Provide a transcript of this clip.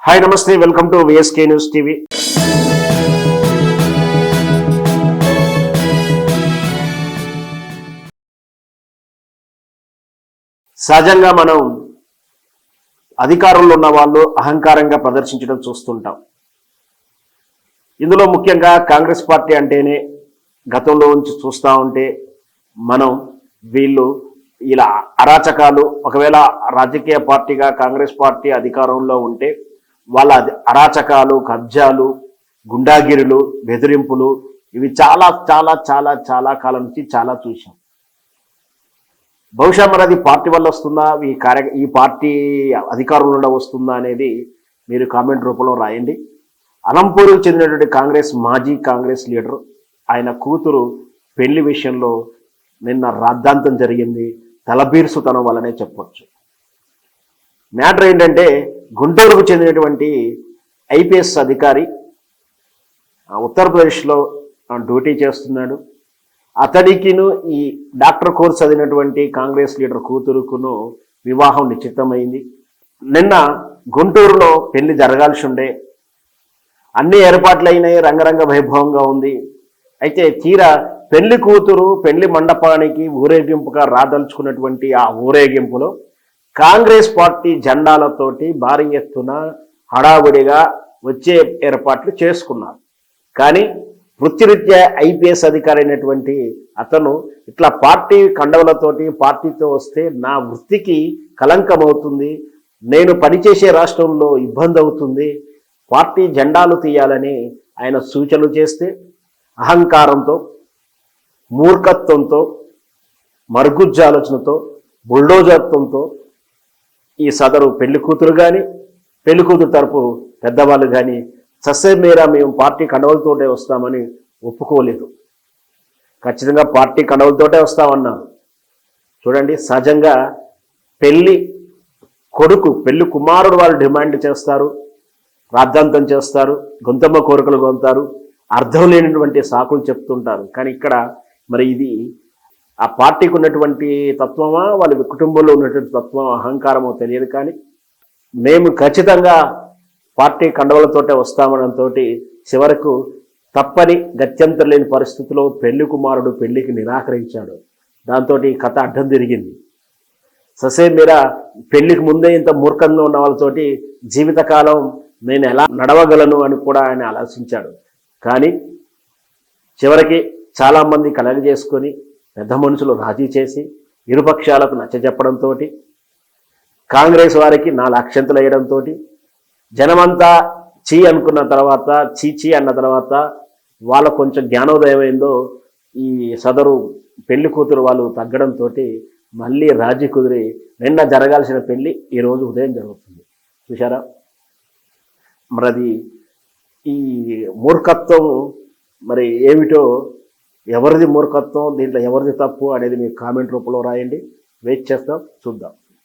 Hi నమస్తే, welcome to VSK news TV. సహజంగా మనం అధికారంలో ఉన్న వాళ్ళు అహంకారంగా ప్రదర్శించడం చూస్తుంటాం. ఇందులో ముఖ్యంగా కాంగ్రెస్ పార్టీ అంటేనే గతంలో నుంచి చూస్తూ ఉంటే మనం వీళ్ళు ఇలా అరాచకాలు, ఒకవేళ రాజకీయ పార్టీగా కాంగ్రెస్ పార్టీ అధికారంలో ఉంటే వాళ్ళ అరాచకాలు, కబ్జాలు, గుండాగిరులు, బెదిరింపులు ఇవి చాలా చాలా చాలా చాలా కాలం నుంచి చాలా చూసాం. బహుశా మరి అది పార్టీ వల్ల వస్తుందా, ఈ పార్టీ అధికారంలో వస్తుందా అనేది మీరు కామెంట్ రూపంలో రాయండి. అలంపూర్కు చెందినటువంటి మాజీ కాంగ్రెస్ లీడర్, ఆయన కూతురు పెళ్లి విషయంలో నిన్న రాద్ధాంతం జరిగింది. తలబీర్సుతనం వల్లనే చెప్పొచ్చు. మ్యాటర్ ఏంటంటే, గుంటూరుకు చెందినటువంటి ఐపీఎస్ అధికారి ఉత్తరప్రదేశ్లో డ్యూటీ చేస్తున్నాడు. అతడికిను ఈ డాక్టర్ కోర్స్ చదివినటువంటి కాంగ్రెస్ లీడర్ కూతురుకును వివాహం నిశ్చితమైంది. నిన్న గుంటూరులో పెళ్లి జరగాల్సి ఉండే, అన్ని ఏర్పాట్లైనాయి, రంగరంగ వైభవంగా ఉంది. అయితే తీరా పెళ్లి కూతురు పెళ్లి మండపానికి ఊరేగింపుగా రాదలుచుకున్నటువంటి ఆ ఊరేగింపులో కాంగ్రెస్ పార్టీ జెండాలతోటి భారీ ఎత్తున హడావుడిగా వచ్చే ఏర్పాట్లు చేసుకున్నారు. కానీ వృత్తిరీత్యా ఐపీఎస్ అధికారి అయినటువంటి అతను ఇట్లా పార్టీ కండవలతోటి పార్టీతో వస్తే నా వృత్తికి కలంకం అవుతుంది, నేను పనిచేసే రాష్ట్రంలో ఇబ్బంది అవుతుంది, పార్టీ జెండాలు తీయాలని ఆయన సూచనలు చేస్తే అహంకారంతో, మూర్ఖత్వంతో, మరుగుజ్జాలోచనతో, బుల్డోజర్త్వంతో ఈ సదరు పెళ్లి కూతురు కానీ, పెళ్లి కూతురు తరపు పెద్దవాళ్ళు కానీ ససేమేరా మేము పార్టీ కండవలతోటే వస్తామని ఒప్పుకోలేదు. ఖచ్చితంగా పార్టీ కండవలతోటే వస్తామన్నారు. చూడండి, సహజంగా పెళ్లి కుమారుడు వాళ్ళు డిమాండ్ చేస్తారు, రాద్ధాంతం చేస్తారు, గొంతమ్మ కోరికలు గొంతారు, అర్థం లేనటువంటి సాకులు చెప్తుంటారు. కానీ ఇక్కడ మరి ఇది ఆ పార్టీకి ఉన్నటువంటి తత్వమా, వాళ్ళ కుటుంబంలో ఉన్నటువంటి తత్వం, అహంకారమో తెలియదు. కానీ మేము ఖచ్చితంగా పార్టీ కండవలతోటే వస్తామనంతో చివరకు తప్పని గత్యంతరం లేని పరిస్థితిలో పెళ్లి కుమారుడు పెళ్లికి నిరాకరించాడు. దాంతో ఈ కథ అడ్డం తిరిగింది. ససేమిరా పెళ్లికి ముందే ఇంత మూర్ఖంగా ఉన్న వాళ్ళతోటి జీవితకాలం నేను ఎలా నడవగలను అని కూడా ఆయన ఆలోచించాడు. కానీ చివరికి చాలామంది కలగజేసుకొని పెద్ద మనుషులు రాజీ చేసి ఇరుపక్షాలకు నచ్చజెప్పడంతో, కాంగ్రెస్ వారికి 4 అక్షంతలు వేయడంతో జనమంతా చీ అనుకున్న తర్వాత, చీ అన్న తర్వాత వాళ్ళకు కొంచెం జ్ఞానోదయం అయిందో ఈ సదరు పెళ్లి కూతురు వాళ్ళు తగ్గడంతో మళ్ళీ రాజీ కుదిరి నిన్న జరగాల్సిన పెళ్లి ఈరోజు ఉదయం జరుగుతుంది. చూసారా? మరి అది ఈ మూర్ఖత్వం మరి ఏమిటో, ఎవరిది మూర్ఖత్వం, దీంట్లో ఎవరిది తప్పు అనేది మీ కామెంట్ రూపంలో రాయండి. వెయిట్ చేస్తాం, చూద్దాం.